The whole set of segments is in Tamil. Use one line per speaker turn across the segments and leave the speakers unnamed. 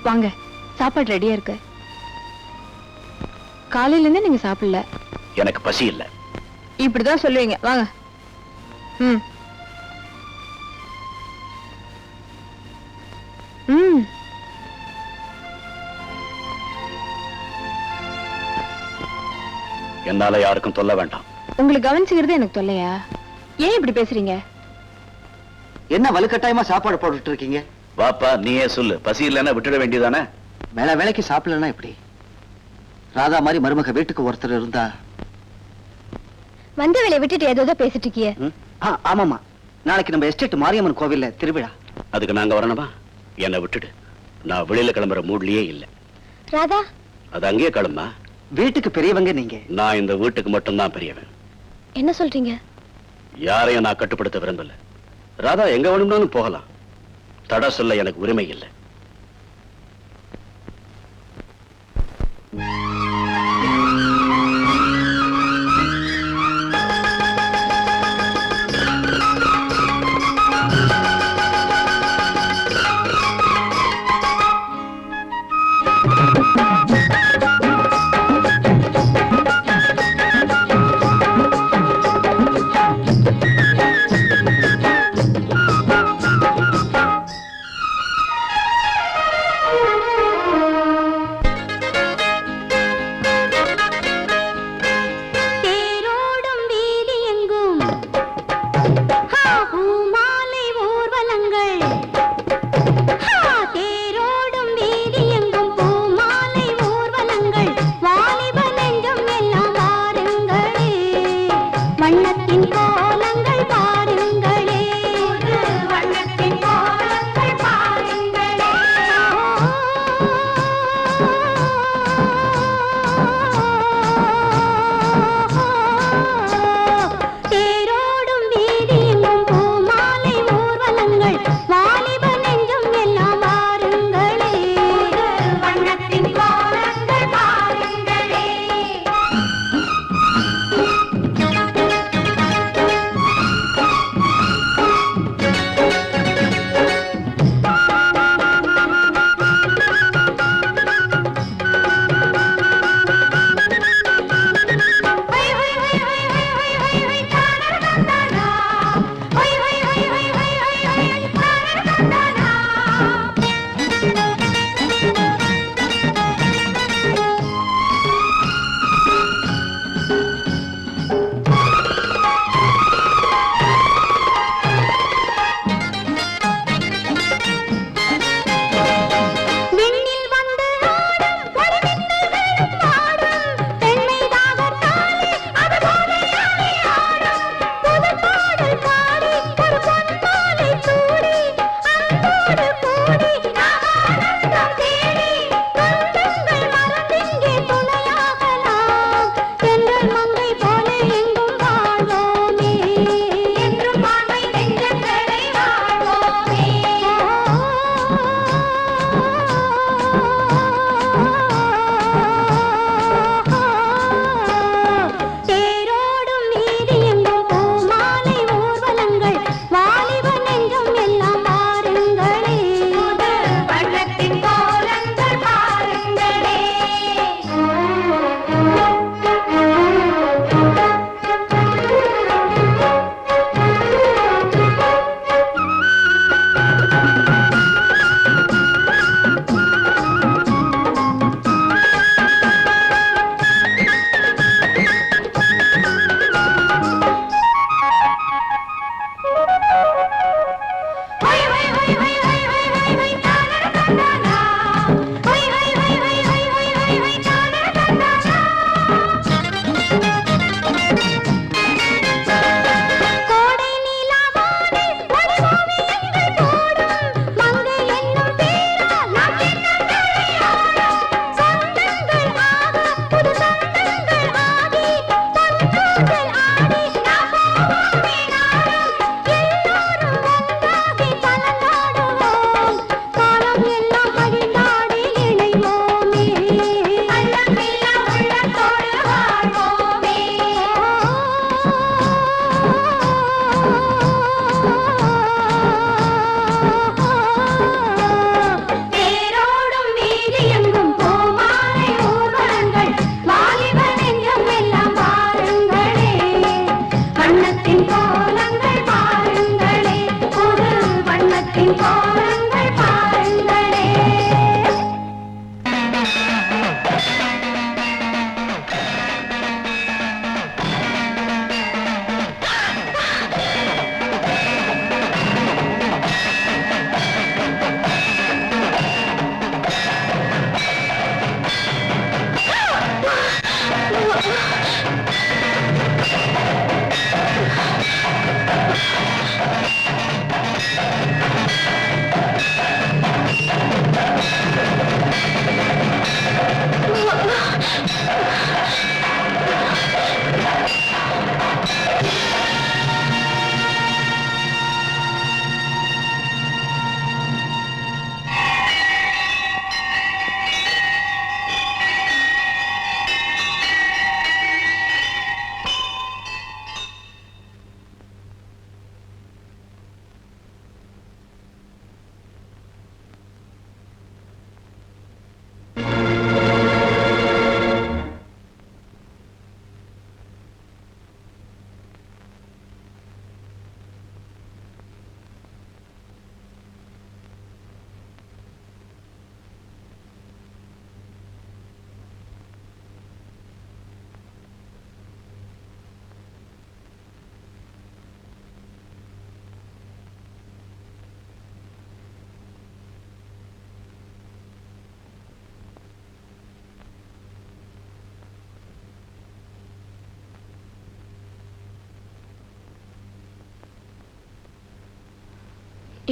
வாங்க, சாப்பாடு ரெடியா இருக்கு. காலையில இருந்து நீங்க சாப்பிடல.
எனக்கு பசி இல்ல.
இப்படிதான் சொல்லுவீங்க. வாங்க. ம் ம்
என்னால யாருக்கும் சொல்ல வேண்டாம்.
உங்களுக்கு கவனிச்சுக்கிறது எனக்கு தொல்லையா? ஏன் இப்படி பேசுறீங்க?
என்ன வலுக்கட்டாயமா சாப்பாடு போட்டுட்டு இருக்கீங்க?
வாப்பா, நீயே சொல்லு. பசி இல்லைன்னா விட்டுட வேண்டியதானே?
வேலை வேலைக்கு சாப்பிடலன்னா எப்படி? ராதா மாதிரி மருமக வீட்டுக்கு ஒருத்தர் இருந்தா.
வந்த வேலையை விட்டுட்டு ஏதோ பேசிட்டு இருக்கிய.
ஆமாமா, நாளைக்கு நம்ம எஸ்டேட் மாரியம்மன் கோவில்ல திருவிழா.
அதுக்கு நாங்க வரணுமா? என்னை விட்டுடு. நான் வெளியில கிளம்புற மூட்லயே இல்ல.
ராதா
அது அங்கேயே கிளம்பா.
வீட்டுக்கு பெரியவங்க நீங்க.
நான் இந்த வீட்டுக்கு மட்டும்தான் பெரியவன்.
என்ன சொல்றீங்க?
யாரையும் நான் கட்டுப்படுத்த விரும்பல. ராதா எங்க வேணும்னாலும் போகலாம். தடை சொல்ல எனக்கு உரிமை இல்லை.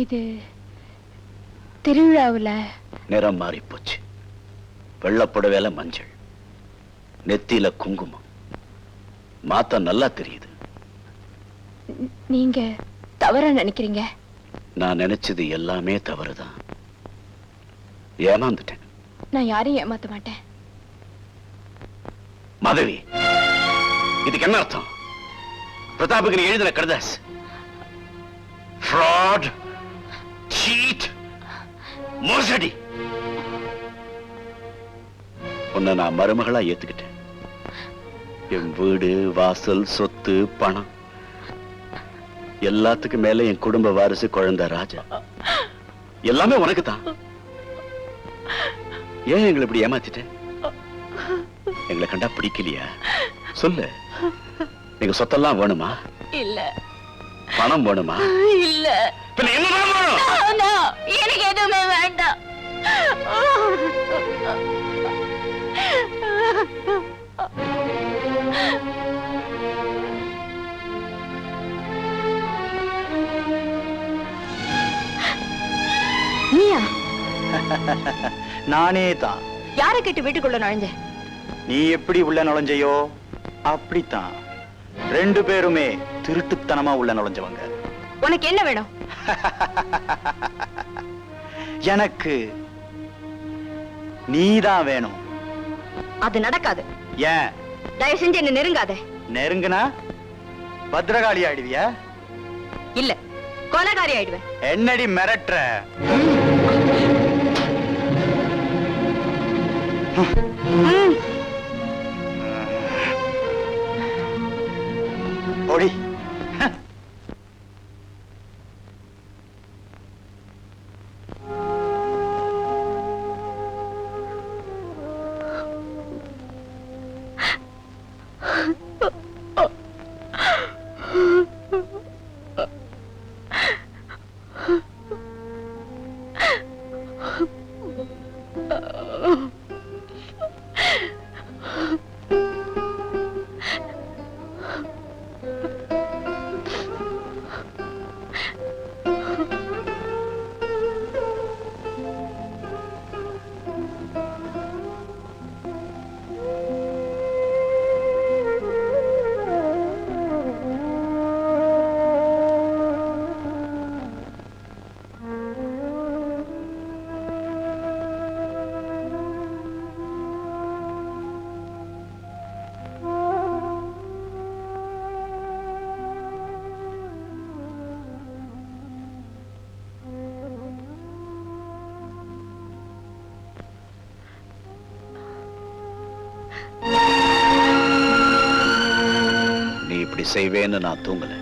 இது திருவிழாவுல
நிறம் மாறி போச்சு. வெள்ளப்புடவேல மஞ்சள், நெத்தியில குங்குமம். மாத்தா நல்லா தெரியுது.
நீங்க தவறா நினைக்கிறீங்க.
நான் நினைச்சது எல்லாமே தவறுதான். ஏமாந்துட்டேன்.
நான் யாரையும் ஏமாத்த மாட்டேன்.
மாதவி, இதுக்கு என்ன அர்த்தம்? பிரதாபுக்கு நீ எழுதின கடிதாஸ் fraud, cheat, மோசடி. உன்னை நான் மருமகளா ஏத்துக்கிட்டேன். என் வீடு, வாசல், சொத்து, பணம் எல்லாத்துக்கும் மேல என் குடும்ப வாரிசு குழந்தை ராஜா எல்லாமே உனக்கு தான். ஏன் எங்களை இப்படி ஏமாத்திட்ட? எங்களை கண்டா பிடிக்கலையா? சொல்லு. நீங்க சொத்தெல்லாம் வேணுமா?
இல்ல.
பணம் வேணுமா?
இல்ல.
பின்ன என்னதான் வேணும்?
எனக்கு எதுவுமே வேண்டாம். நீயா?
நானே தான்.
யாரை கேட்டு வீட்டுக்குள்ள நுழைஞ்ச?
நீ எப்படி உள்ள நுழைஞ்சையோ அப்படித்தான் ரெண்டு பேருமே திருட்டுத்தனமா உள்ள நுழைஞ்சவங்க.
உனக்கு என்ன வேணும்?
எனக்கு நீதான் வேணும்.
அது நடக்காது.
ஏன்?
தயவு செஞ்சு என்ன நெருங்காத.
நெருங்குனா பத்ரகாளி ஆயிடுவியா?
இல்ல, கொலைகாரி ஆயிடுவேன்.
என்னடி மிரட்டுற? ஓடி.
இப்படி செய்வேன்னு நான் தூங்கல.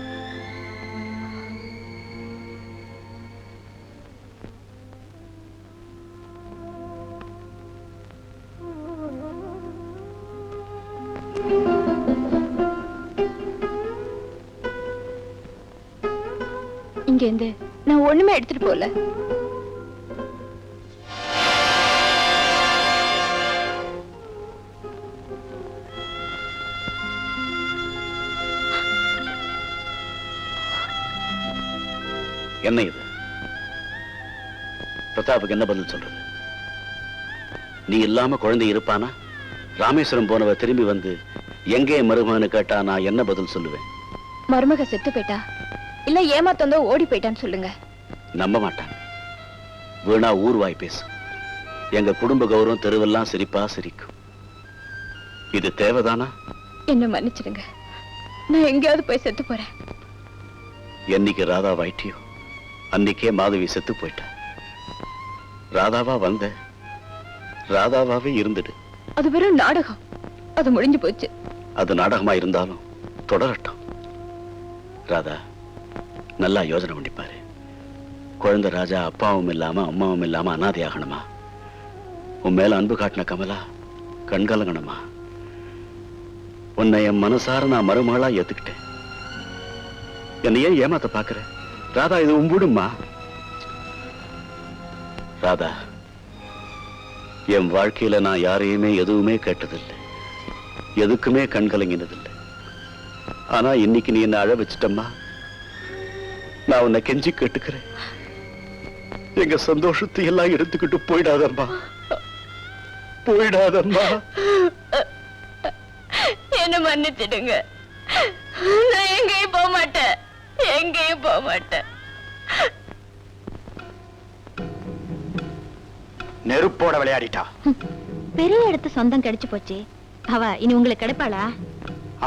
இங்க இருந்து நான் ஒண்ணுமே எடுத்துட்டு போல.
என்ன இது? பிரதாப்புக்கு என்ன பதில் சொல்றது? நீ இல்லாம குழந்தை இருப்பானா? ராமேஸ்வரம் போனவ திரும்பி வந்து எங்கே மருமகன்னு கேட்டா நான் என்ன பதில் சொல்லுவேன்?
மருமக செத்து போயிட்டா இல்ல ஏமாத்தந்தோ ஓடி போயிட்டான்னு சொல்லுங்க.
நம்ப மாட்டாங்க. வீணா ஊர்வாய் பேசு. எங்க குடும்ப கௌரவம் தெருவெல்லாம் சிரிப்பா சிரிக்கும். இது தேவைதானா?
என்ன மன்னிச்சிடுங்க. நான் எங்கேயாவது போய் செத்து போறேன்.
என்னைக்கு ராதா வாயிட்டியோ அன்னைக்கே மாதவி செத்து போயிட்டா. ராதாவா வந்த, ராதாவாவே இருந்துடு.
அது வெறும் நாடகம். அது முடிஞ்சு போச்சு.
அது நாடகமா இருந்தாலும் தொடரட்டும். ராதா, நல்லா யோசனை பண்ணிப்பாரு. குழந்தை ராஜா அப்பாவும் இல்லாம அம்மாவும் இல்லாம அனாதை ஆகணுமா? உன் மேல அன்பு காட்டின கமலா கண்கலங்கணுமா? உன்னை என் மனசார நான் மருமகளா ஏத்துக்கிட்டேன். என்னை ஏன் ஏமாத்த பாக்குற? ராதா, இது உம்பிடுமா? ராதா, என் வாழ்க்கையில நான் யாரையுமே எதுவுமே கேட்டதில்லை, எதுக்குமே கண்கலங்கினதில்லை. ஆனா இன்னைக்கு நீ என்ன அழ வச்சிட்டம்மா. நான் உன்னை கெஞ்சி கேட்டுக்கிறேன். எங்க சந்தோஷத்தை எல்லாம் எடுத்துக்கிட்டு போயிடாதம்மா, போயிடாதம்மா.
என்ன மன்னிச்சிடுங்க. நான் எங்கேயும் போக மாட்டேன், எங்கேயும் போக மாட்டேன்.
நெருப்போட விளையாடிட்டா.
பெரிய இடத்து சொந்தம் கிடைச்சு போச்சு. அவ இனி உங்களுக்கு கிடைப்பாளா?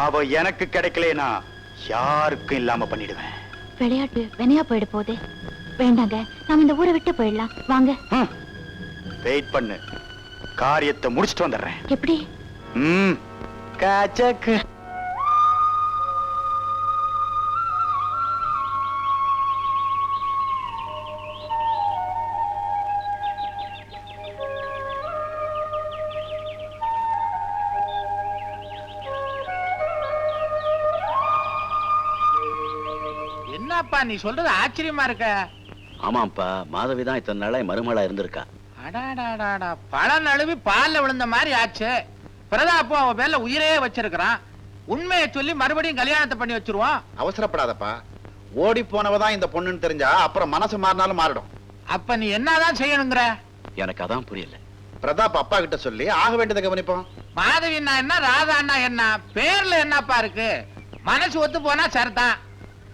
அவ எனக்கு கிடைக்கலனா யாருக்கும் இல்லாம பண்ணிடுவேன்.
விளையாட்டு வினையா போயிட போகுது. வேண்டாங்க, நாம இந்த ஊரை விட்டு போயிடலாம். வாங்க.
வெயிட் பண்ணு, காரியத்தை முடிச்சிட்டு வந்துடுறேன்.
எப்படி?
காச்சக்கு.
என்னப்பா நீ சொல்றது ஆச்சரியமா இருக்க.
ஆமாப்பா, மாதவிதான் இத்தனை நாளா மருமகளா இருந்திருக்கா.
அடாடாடாடா, பழம் நழுவி பால்ல விழுந்த மாதிரி ஆச்சு. பிரதாப்பும் அவ பேர்ல உயிரே வச்சிருக்கிறான். உண்மையை சொல்லி மறுபடியும் கல்யாணத்தை பண்ணி வச்சிருவான்.
அவசரப்படாதப்பா. ஓடி போனவதான் இந்த பொண்ணுன்னு தெரிஞ்சா அப்புறம் மனசு மாறினாலும் மாறிடும்.
அப்ப நீ என்னதான் செய்யணுங்கிற?
எனக்கு அதான் புரியல.
பிரதாப் அப்பா கிட்ட சொல்லி ஆக வேண்டியதை கவனிப்போம்.
மாதவி என்ன, ராதா என்ன, பேர்ல என்னப்பா இருக்கு? மனசு ஒத்து போனா சரிதான்.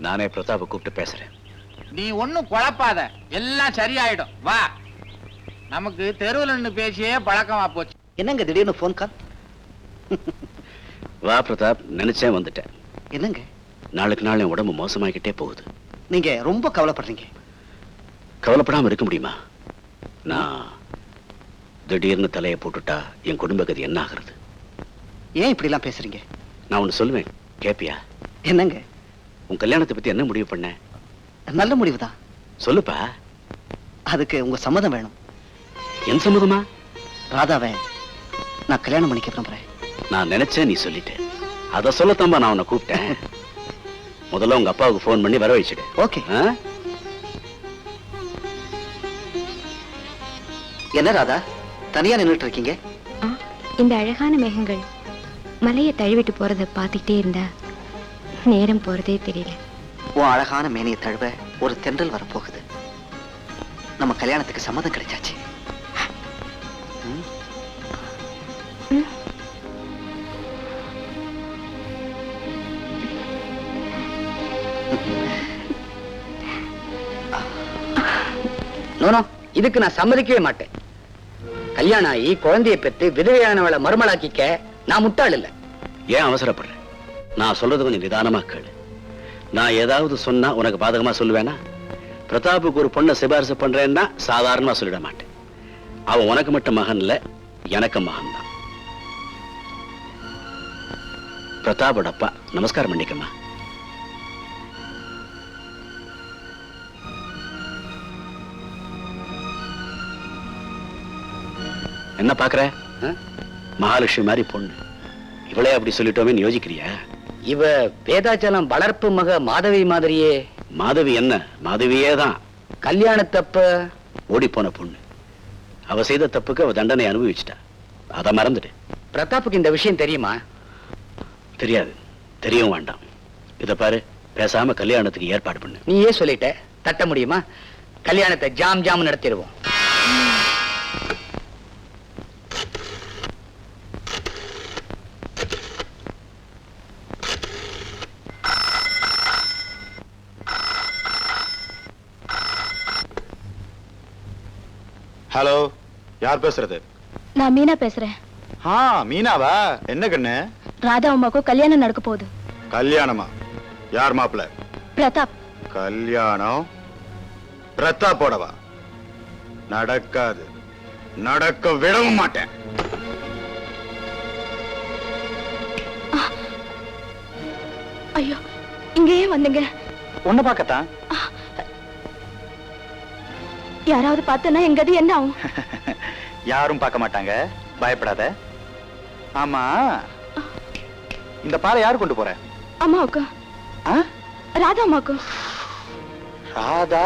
நானே பிரதாப்பை கூப்பிட்டு பேசுறேன்.
நீ ஒண்ணும் குழப்பாத, எல்லாம் சரியாயிடும். வா, நமக்கு தெருவில் நின்று பேசியே பழக்கமா போச்சு.
என்னங்க திடீர்னு போன் கால்?
வா பிரதாப், நினைச்சேன் வந்துட்டேன்.
என்னங்க
நாளுக்கு நாள் என் உடம்பு மோசமாகிட்டே போகுது.
நீங்க ரொம்ப கவலைப்படுறீங்க.
கவலைப்படாம இருக்க முடியுமா? நான் திடீர்னு தலையை போட்டுட்டா என் குடும்ப கதி என்ன ஆகுறது?
ஏன் இப்படி எல்லாம் பேசுறீங்க?
நான் ஒண்ணு சொல்லுவேன், கேப்பியா?
என்னங்க?
உன் கல்யாணத்தை பத்தி என்ன முடிவு பண்ண?
நல்ல முடிவுதான்.
சொல்லுப்பா.
அதுக்கு உங்க சம்மதம் வேணும்.
என் சம்மதமா?
ராதாவை நான் கல்யாணம் பண்ணிக்க விரும்புறேன்.
நான் நினைச்சேன், நீ சொல்லிட்ட. அத சொல்லத்தாம்பா நான் உன்னை கூப்பிட்டேன். முதல்ல உங்க அப்பாவுக்கு போன் பண்ணி வர வச்சுடு.
ஓகே. என்ன ராதா, தனியா நின்னுட்டு இருக்கீங்க?
இந்த அழகான மேகங்கள் மலையை தழுவிட்டு போறத பாத்துக்கிட்டே இருந்தா நேரம் போறதே தெரியல.
உன் அழகான மேனியை தழுவ ஒரு தென்றல் வரப்போகுது. நம்ம கல்யாணத்துக்கு சம்மதம் கிடைச்சாச்சு.
நோனோ, இதுக்கு நான் சம்மதிக்கவே மாட்டேன். கல்யாணம் ஆகி குழந்தையை பெற்று விதவையானவளை மருமலாக்கிக்க நான் முட்டாள் இல்ல.
ஏன் அவசரப்படுற? நான் சொல்றது கொஞ்சம் நிதானமா கேளு. நான் ஏதாவது சொன்னா உனக்கு பாதகமா சொல்லுவேனா? பிரதாப்புக்கு ஒரு பொண்ணை சிபாரிசு பண்றேன்னா சாதாரணமா சொல்லிட மாட்டேன். அவன் உனக்கு மட்டும் மகன் இல்ல, எனக்கு மகன் தான். பிரதாபோட அப்பா. நமஸ்காரம் பண்ணிக்கம்மா. என்ன பாக்குற? மகாலட்சுமி மாதிரி பொண்ணு. இவளே அப்படி சொல்லிட்டோமே யோசிக்கிறியா?
இவ வேதாச்சலம் வளர்ப்பு மக மாதவி மாதிரியே.
மாதவி என்ன? மாதவியே தான்.
கல்யாணத்தப்ப
ஓடி போன பொண்ணு. அவ செய்த தப்புக்கு அவ தண்டனை அனுபவிச்சுட்டா. அத மறந்துடு.
பிரதாப்புக்கு இந்த விஷயம் தெரியுமா?
தெரியாது, தெரியவும் வேண்டாம். இத பாரு, பேசாம கல்யாணத்துக்கு ஏற்பாடு பண்ணு.
நீயே சொல்லிட்ட, தட்ட முடியுமா? கல்யாணத்தை ஜாம் ஜாம் நடத்திடுவோம்.
ஹலோ, யார் பேசுறது?
நான் மீனா பேசுறேன்.
மீனாவா? என்ன கண்ணு?
ராதா அம்மாக்கும் கல்யாணம் நடக்க போகுது.
கல்யாணமா? யார் மாப்பிள்ள?
பிரதாப்.
கல்யாணம் பிரதாப்போடவா? நடக்காது, நடக்க விடவும் மாட்டேன்.
ஐயோ, இங்க ஏன் வந்தீங்க?
ஒண்ணு பார்க்கத்தான்.
யாராவது பார்த்தனா எங்கது என்ன ஆகும்?
யாரும் பார்க்க மாட்டாங்க, பயப்படாத. ஆமா, இந்த பாலை யாரு கொண்டு போற?
அம்மாவுக்கு. ராதா அம்மாவுக்கு.
ராதா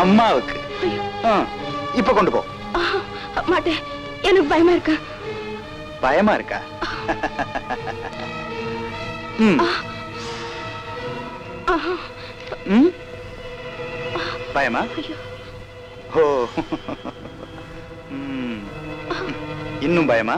அம்மாவுக்கு. இப்ப கொண்டு போ.
மாட்டேன், எனக்கு பயமா இருக்கு.
பயமா இருக்கா? ம். பயமா ஓ இன்னும் பயமா?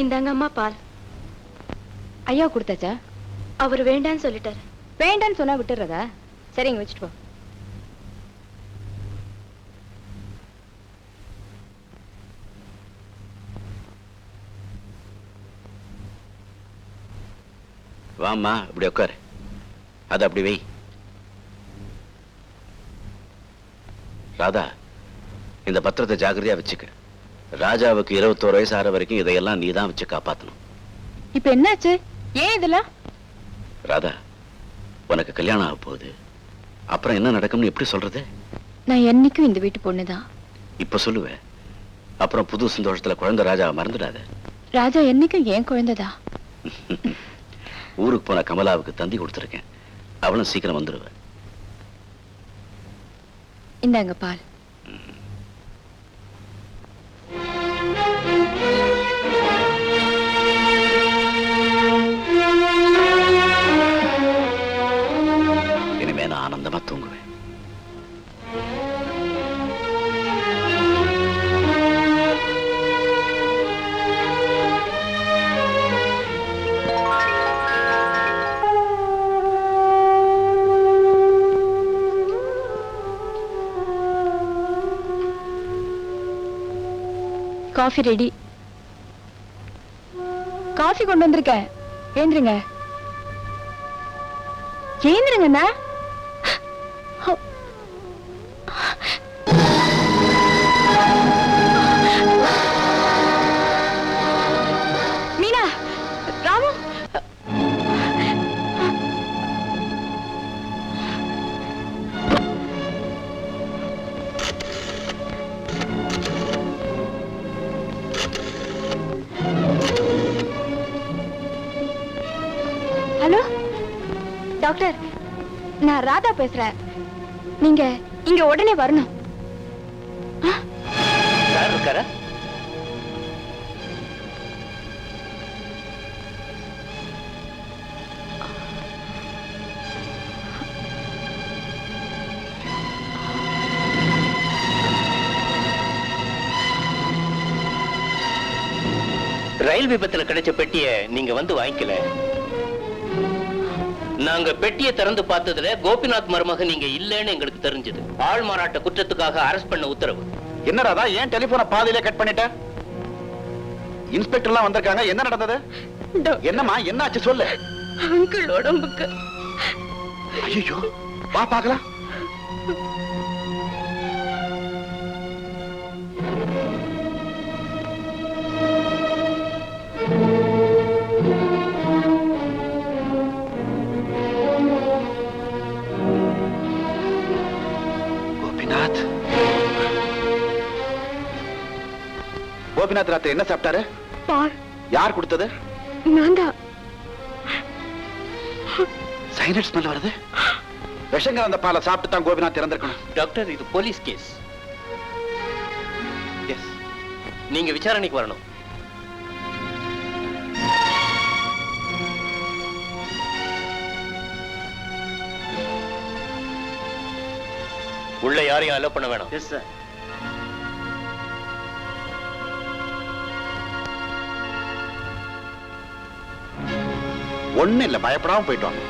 இந்தாங்க அம்மா பால். ஐயா கொடுத்தாச்சா? அவர் வேண்டான்னு சொல்லிட்டாரு. வேண்டான்னு சொன்னா விட்டுறதா? சரிங்க, வச்சுட்டு போ.
வாம்மா, இப்படி உட்காரு. அது அப்படி வை. ராதா, இந்த பத்திரத்தை ஜாக்கிரதையா வச்சுக்க. ராஜாவுக்கு 21 வயசு ஆற வரைக்கும் இதையெல்லாம் நீ தான் வச்சு காப்பாத்தணும்.
இப்ப என்னாச்சு? ஏன் இதெல்லாம்?
ராதா, உனக்கு கல்யாணம் ஆக போகுது. அப்புறம் என்ன நடக்கும்னு எப்படி சொல்றது?
நான் என்னைக்கும் இந்த வீட்டு பொண்ணுதான்.
இப்ப சொல்லுவேன். அப்புறம் புது சந்தோஷத்துல குழந்தை ராஜாவை மறந்துடாத.
ராஜா என்னைக்கும் ஏன் குழந்தைதா.
ஊருக்கு போன கமலாவுக்கு தந்தி கொடுத்துருக்கேன். அவளும் சீக்கிரம் வந்துடுவேன்.
இந்தாங்க பால்.
இனிமே நான் ஆனந்தமா தூங்குவேன்.
Coffee ready. காஃபி கொண்டு வந்திருக்கேன். ஏந்திருங்க, ஏந்திருங்கண்ணா. மீனா, ராமு, ஹலோ டாக்டர், நான் ராதா பேசுறேன். நீங்க இங்க உடனே வரணும்.
யார் இருக்காரா? ரயில் விபத்துல கிடைச்ச பெட்டிய நீங்க வந்து வாங்கிக்கல. நாங்க பெட்டியை திறந்து பார்த்ததுல கோபிநாத் மருமகன் நீங்க இல்லன்னு எங்களுக்கு தெரிஞ்சது. ஆள் மாறாட்ட குற்றத்துக்காக அரெஸ்ட் பண்ண உத்தரவு.
என்ன ராதா, ஏன் டெலிபோனை பாதியிலே கட் பண்ணிட்ட? இன்ஸ்பெக்டர்லாம் வந்திருக்காங்க. என்ன நடந்தது? என்னம்மா, என்னாச்சு சொல்லு.
அங்கிள் உடம்புக்கு.
ஐயோ, வா பார்க்கலாம். கோபிநாத் ராத்திரி என்ன சாப்பிட்டாரு?
பால்.
யார் கொடுத்தது?
நான் தான்.
சைனட் ஸ்மெல் வருது. விஷங்க அந்த பாலை சாப்பிட்டு தான் கோபிநாத் இறந்திருக்கணும்.
டாக்டர், இது போலீஸ் கேஸ். எஸ், நீங்க விசாரணைக்கு வரணும். உள்ள யாரையும் அலோ பண்ண வேணாம். Yes sir.
ஒண்ணு இல்ல, பயப்படாம போயிட்டு வாங்க.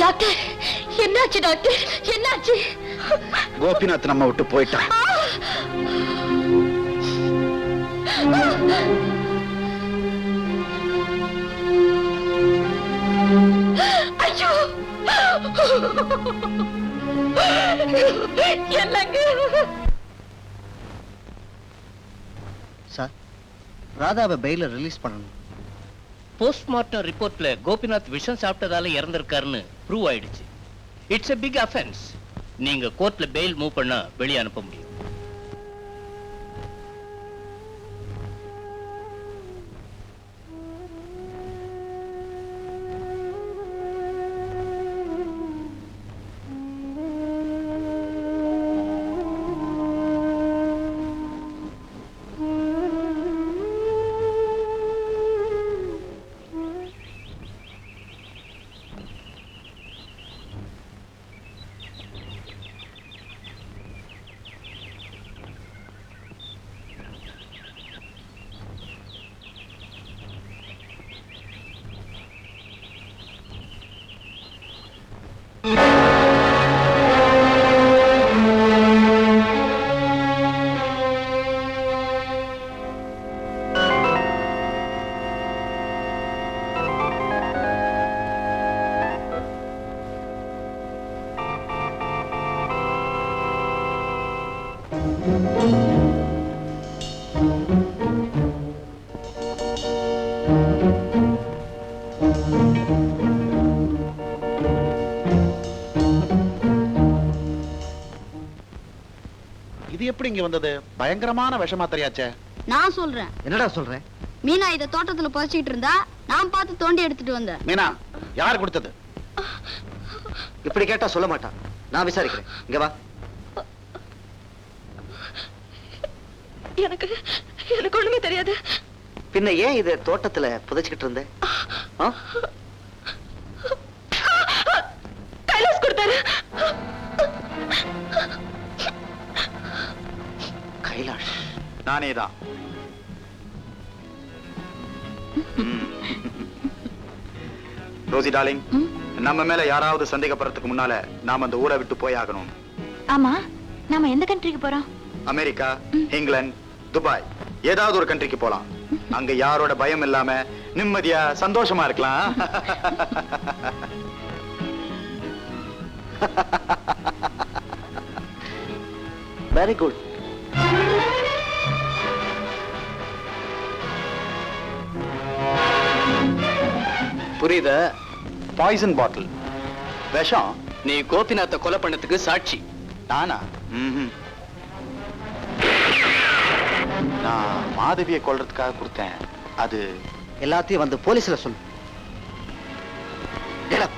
டாக்டர், என்னாச்சு டாக்டர், என்னாச்சு?
கோபிநாத் நம்ம விட்டு போயிட்டான்.
ஐயோ, என்னங்க?
ராதாவை பெயில ரிலீஸ் பண்ணணும்.
போஸ்ட்மார்ட்டம் ரிப்போர்ட்ல கோபிநாத் விஷம் சாப்பிட்டதால இறந்திருக்காருன்னு ப்ரூவ் ஆயிடுச்சு. It's a big offense. நீங்க கோர்ட்ல பெயில் மூவ் பண்ணா வெளியே அனுப்ப முடியும்.
இது எப்படி இங்க வந்தது? பயங்கரமான விஷமா தெரியாச்சே.
நான் சொல்றேன்.
என்னடா சொல்ற?
மீனா இத தோட்டத்துல புதைச்சிட்டு இருந்தா நான் பார்த்து தோண்டி எடுத்துட்டு வந்தேன்.
மீனா, யார் கொடுத்தது?
இப்படி கேட்டா சொல்ல மாட்டான். நான் விசாரிக்கிறேன். இங்க வா.
எனக்கு எனக்கு ஒண்ணுமே தெரியாது.
பின்ன ஏன் இத தோட்டத்துல புதைச்சிட்டு இருந்த?
கைலாஸ் கொடுத்தாரு.
கைலாஷ்
நானே தான். ரோசி டார்லிங், நம்ம மேல யாராவது சந்தேகப்படுறதுக்கு முன்னால நாம அந்த ஊரை விட்டு போய் ஆகணும்.
ஆமா, நாம எந்த கண்ட்ரிக்கு போறோம்?
அமெரிக்கா, இங்கிலாந்து, துபாய், ஏதாவது ஒரு கண்ட்ரிக்கு போலாம். அங்க யாரோட பயம் இல்லாம நிம்மதியா சந்தோஷமா இருக்கலாம்.
Very good.
புரியுதா?
பாய்சன் பாட்டில், விஷம்.
நீ கோபிநாத்தை கொலை பண்ணதுக்கு சாட்சி.
நானா? நான் மாதவியை கொல்றதுக்காக கொடுத்தேன். அது
எல்லாத்தையும் வந்து போலீஸ்ல சொல்லு. Get up.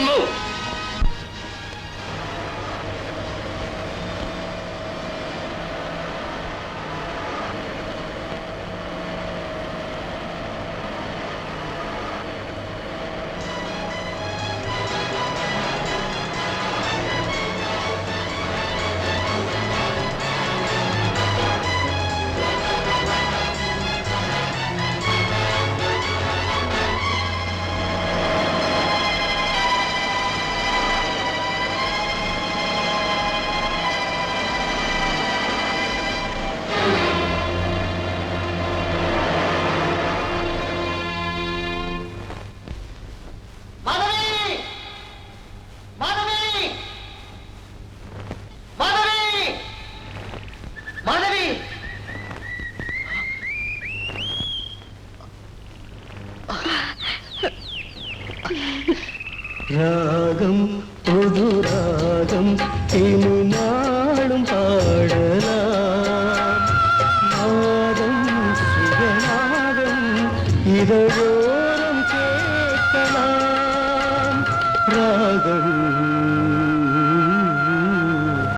Don't move.
ராகம் புது ராகம் இனி நாளும் பாடலாம் நாதம் சுகநாதம் இதழோரம் கேட்கலாம் ராகம்